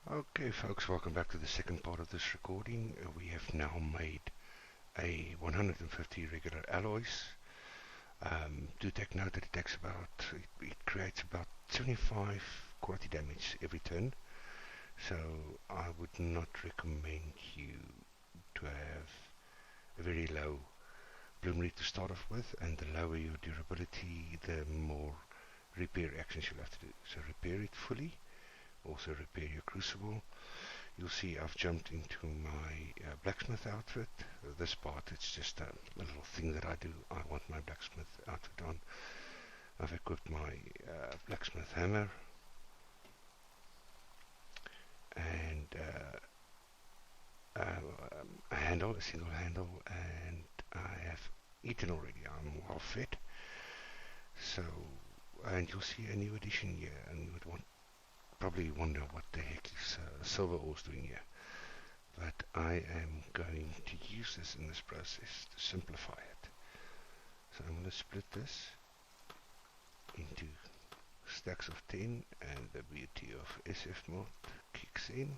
Okay, folks, welcome back to the second part of this recording. We have now made a 150 regular alloys. Do take note that it creates about 75 quality damage every turn. So I would not recommend you to have a very low bloom rate to start off with, and the lower your durability, the more repair actions you'll have to do. So repair it fully. Also repair your crucible. You'll see I've jumped into my blacksmith outfit. This part, it's just a little thing that I do. I want my blacksmith outfit on. I've equipped my blacksmith hammer and a handle, a single handle, and I have eaten already. I'm well fed. So, and you'll see a new addition here, and you would probably wonder what the heck is silver ore's doing here. But I am going to use this in this process to simplify it. So I'm going to split this into stacks of 10, and the beauty of SF mode kicks in.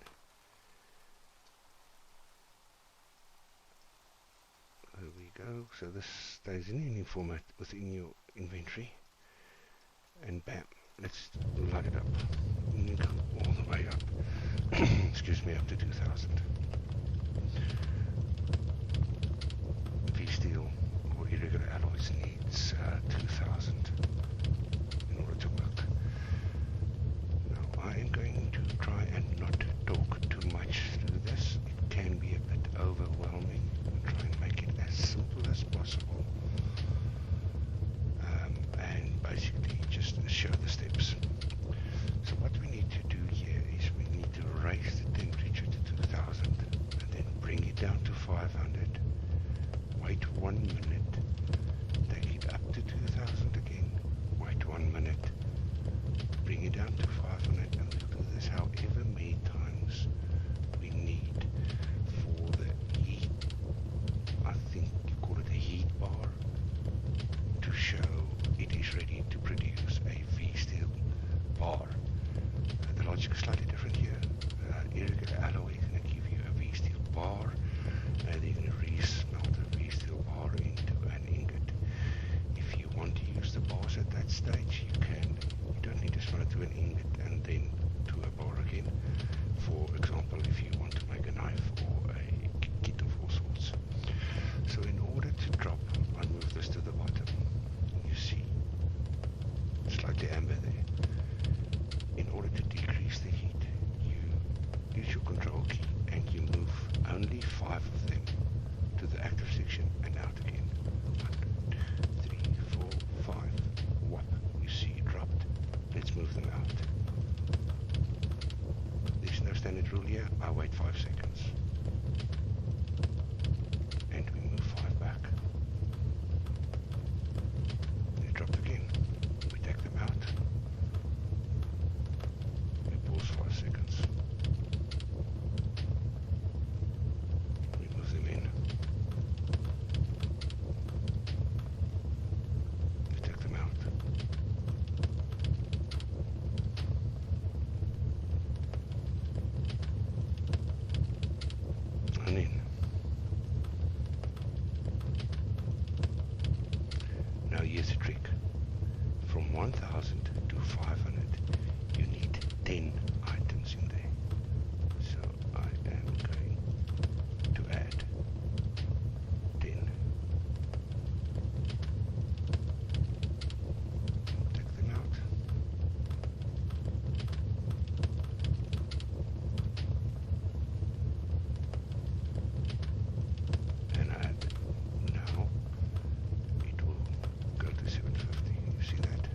There we go. So this stays in any format within your inventory, and bam, let's light it up. And go all the way up. Excuse me, up to 2000. Vsteel or irregular alloys needs 2000 in order to work. Now I am going to try and not talk too much through this. It can be a bit overwhelming. I'll try and make it as simple as possible. And basically just show the steps. So what we need to do here is we need to raise the temperature to 2000 and then bring it down to 500. Wait 1 minute. Take it up to 2000 again. Wait 1 minute. Bring it down to 500, and we'll do this however many times we need for the heat. I think you call it a heat bar, to show it is ready to produce a V-steel bar. The logic is slightly different here. Irregular alloy is going to give you a V-steel bar, and you're going to re-smelt a V-steel bar into an ingot. If you want to use the bars at that stage, you can. You don't need to smelt it to an ingot and then to a bar again. For example, if you want to make a knife or a kit of all sorts. So in order to drop, I move this to the bottom. You see, slightly amber there. In order to decrease the heat, you use your control key and you move only 5 of them to the active section and out again. 1, 2, 3, 4, 5. Whoop, you see it dropped. Let's move them out. There's no standard rule here. I wait 5 seconds. And we move 5 back. They dropped again. We take them out. We pause 5 seconds. We move them in. We take them out. And in. Now here's a trick. From 1000 to 500, you need 10 items in there. So I am going to add 10. Take them out. And add. Now it will go to 750. You see that?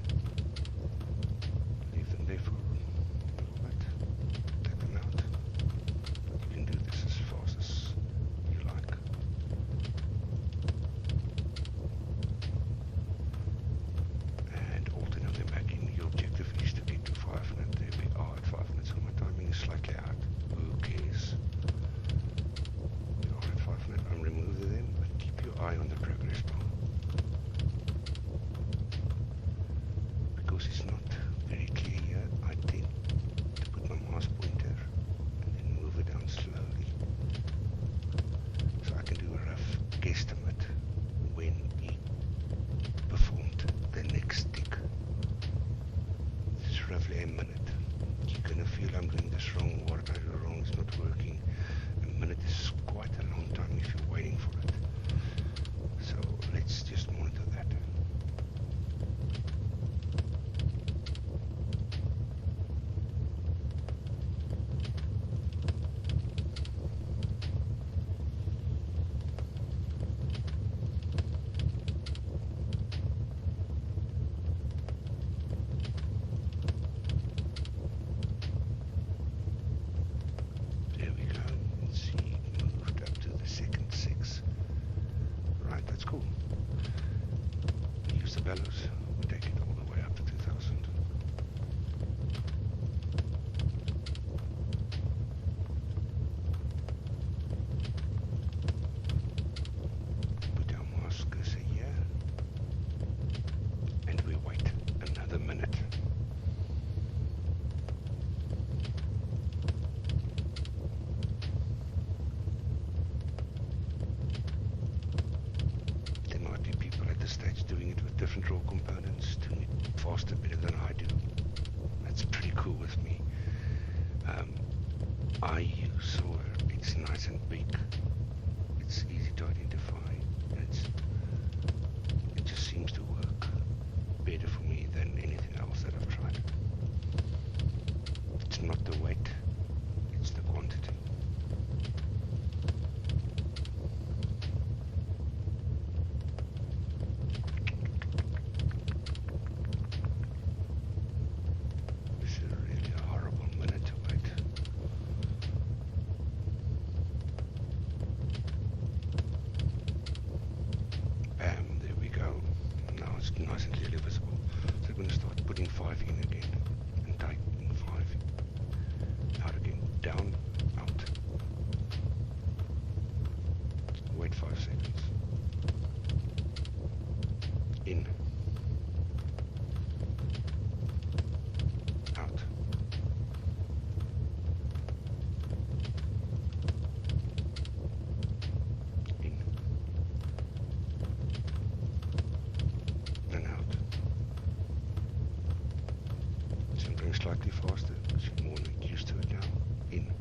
I use silver. It's nice and big. It's easy to identify. It just seems to work better for me than anything else that I've tried. It's not the weight, it's the quantity. This is really a horrible minute to wait. Bam, there we go. Now it's nice and clearly visible. So I'm going to start putting 5 in again. And tightening 5. Out again. Down, out. Wait 5 seconds. In. Out. In. And out. So I'm going slightly faster, because you're more used to it now. In.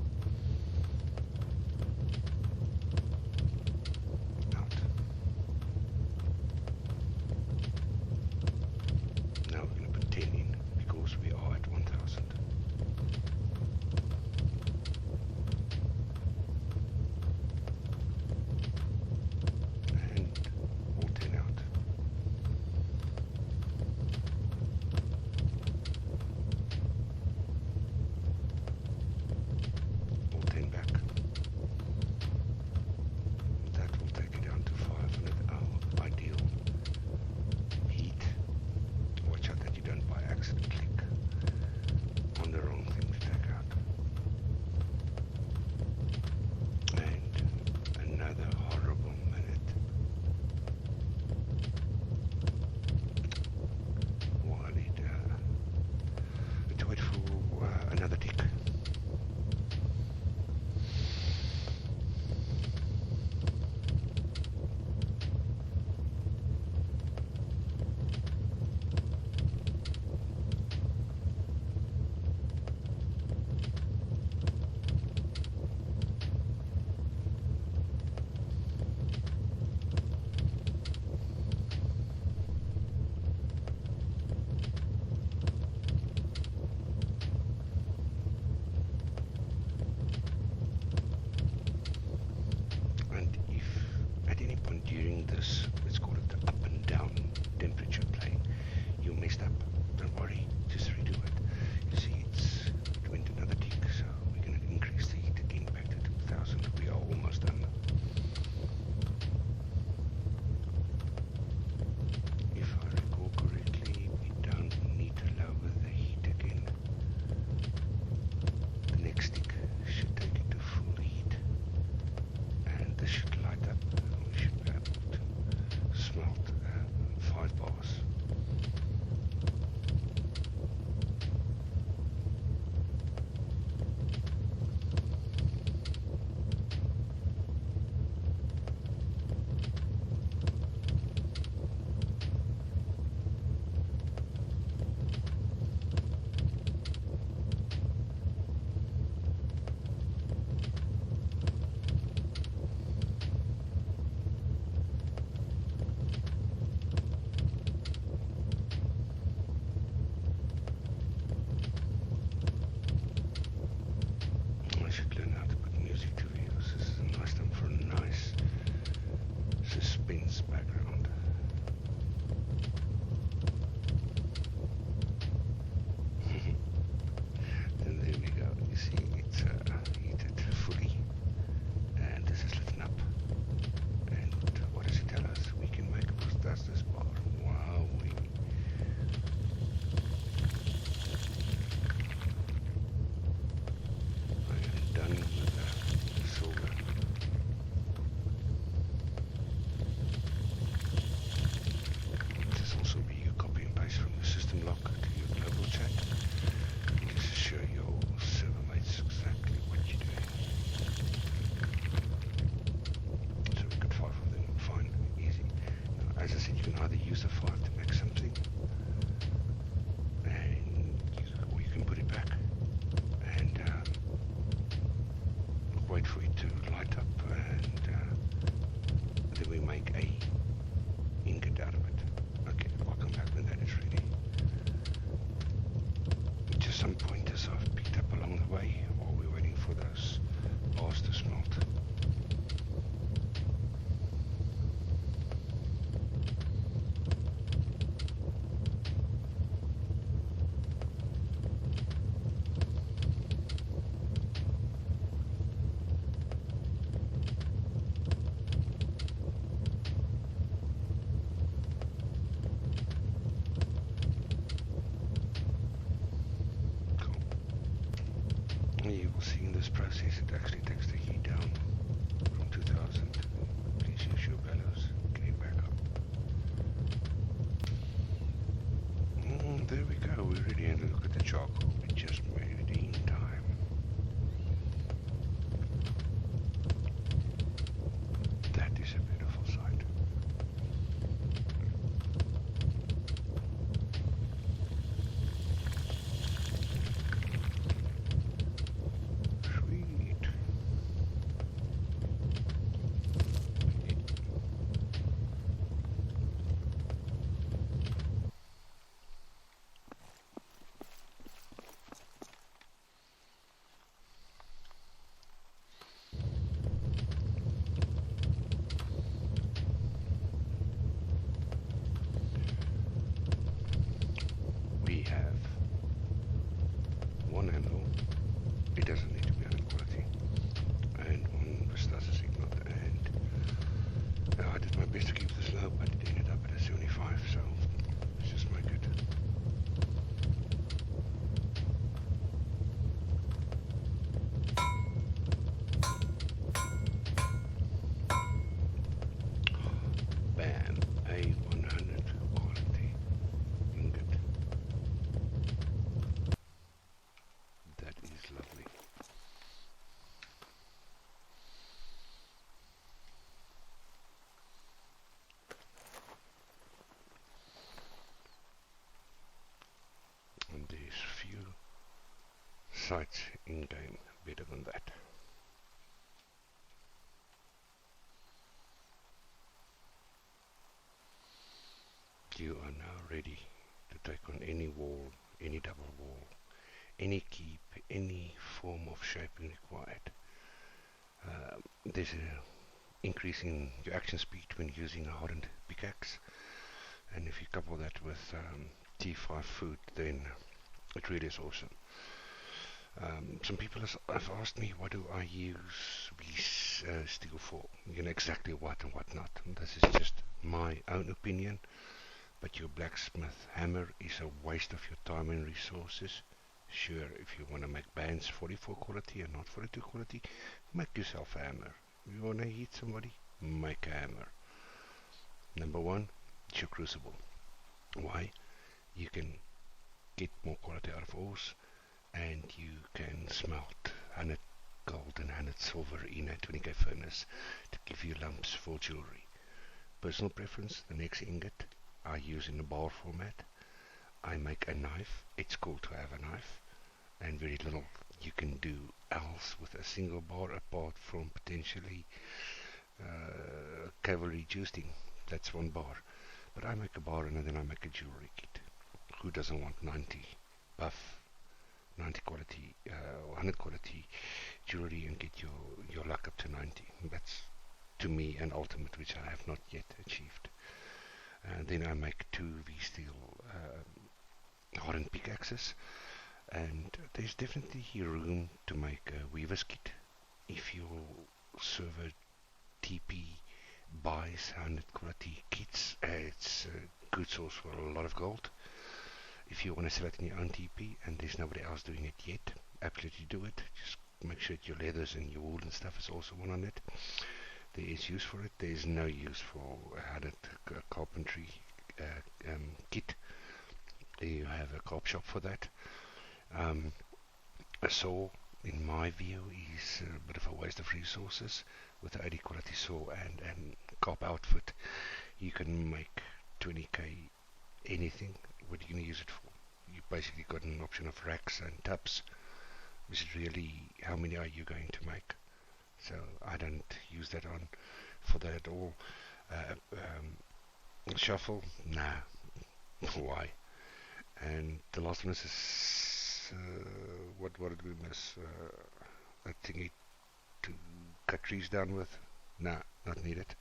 to light up, and then we make a ingot out of it. Okay, I'll come back when that is ready. Just some pointers I've picked up along the way while we're waiting for those bars to smelt. You will see in this process it actually takes the heat down from 2000. Please use your bellows. Get it back up. There we go. We're ready. And look at the charcoal. We just made it in time. That is a beautiful sight. We have one handle, it doesn't need to be high quality, and one Vostaskus Ingot, and I did my best to keep this low, but it ended up at a 75, so let's just make it. Bam, a 100 quality ingot. That is lovely. And there's few sights in game better than that. You are now ready to take on any wall, any double wall, any keep, any form of shaping required. There's an increase in your action speed when using a hardened pickaxe, and if you couple that with T5 food, then it really is awesome. Some people have asked me, what do I use Vsteel for? You know exactly what and what not. And this is just my own opinion. But your blacksmith hammer is a waste of your time and resources. Sure, if you want to make bands 44 quality and not 42 quality, make yourself a hammer. You want to hit somebody, make a hammer. Number one, it's your crucible. Why? You can get more quality out of ores, and you can smelt 100 gold and 100 silver in a 20k furnace to give you lumps for jewelry. Personal preference, the next ingot I use in a bar format. I make a knife. It's cool to have a knife, and very little you can do else with a single bar apart from potentially cavalry juicing. That's one bar. But I make a bar and then I make a jewelry kit. Who doesn't want 90 buff, 90 quality, 100 quality jewelry and get your luck up to 90? That's to me an ultimate which I have not yet achieved. And then I make two Vsteel hardened pickaxes, and there's definitely room to make a weaver's kit. If your server TP buys 100 quality kits, it's a good source for a lot of gold. If you want to sell it in your own TP and there's nobody else doing it yet, absolutely do it. Just make sure that your leathers and your wool and stuff is also one on it. There is use for it. There is no use for a carpentry kit. You have a carp shop for that. A saw, in my view, is a bit of a waste of resources. With the 80 quality saw and carp outfit, you can make 20k anything. What are you going to use it for? You basically got an option of racks and tubs. Which is really, how many are you going to make? So I don't use that on for that at all. Shuffle, nah, why? And the last one is what did we miss? That thingy to cut trees down with, nah, not needed.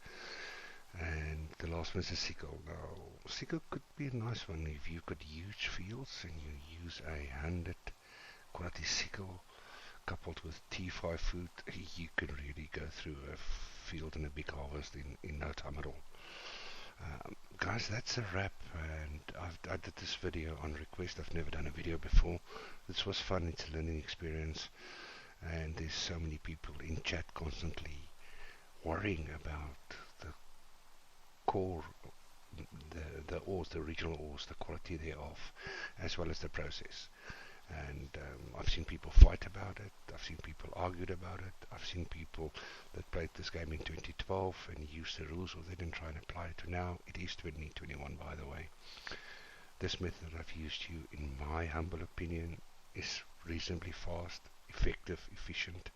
And the last one is a sickle. Now, sickle could be a nice one if you've got huge fields and you use a 100 quality sickle coupled with T5 food. You can really go through a field and a big harvest in no time at all. Guys, that's a wrap, and I did this video on request. I've never done a video before. This was fun. It's a learning experience, and there's so many people in chat constantly worrying about the core, the ores, the original ores, the quality thereof, as well as the process. And I've seen people fight about it. I've seen people argued about it. I've seen people that played this game in 2012 and used the rules or they didn't try and apply it to now. It is 2021, by the way. This method I've used you, in my humble opinion, is reasonably fast, effective, efficient.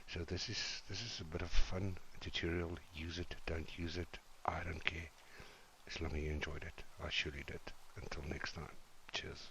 So this is a bit of fun, a tutorial. Use it, don't use it, I don't care. As long as you enjoyed it. I surely did. Until next time. Cheers.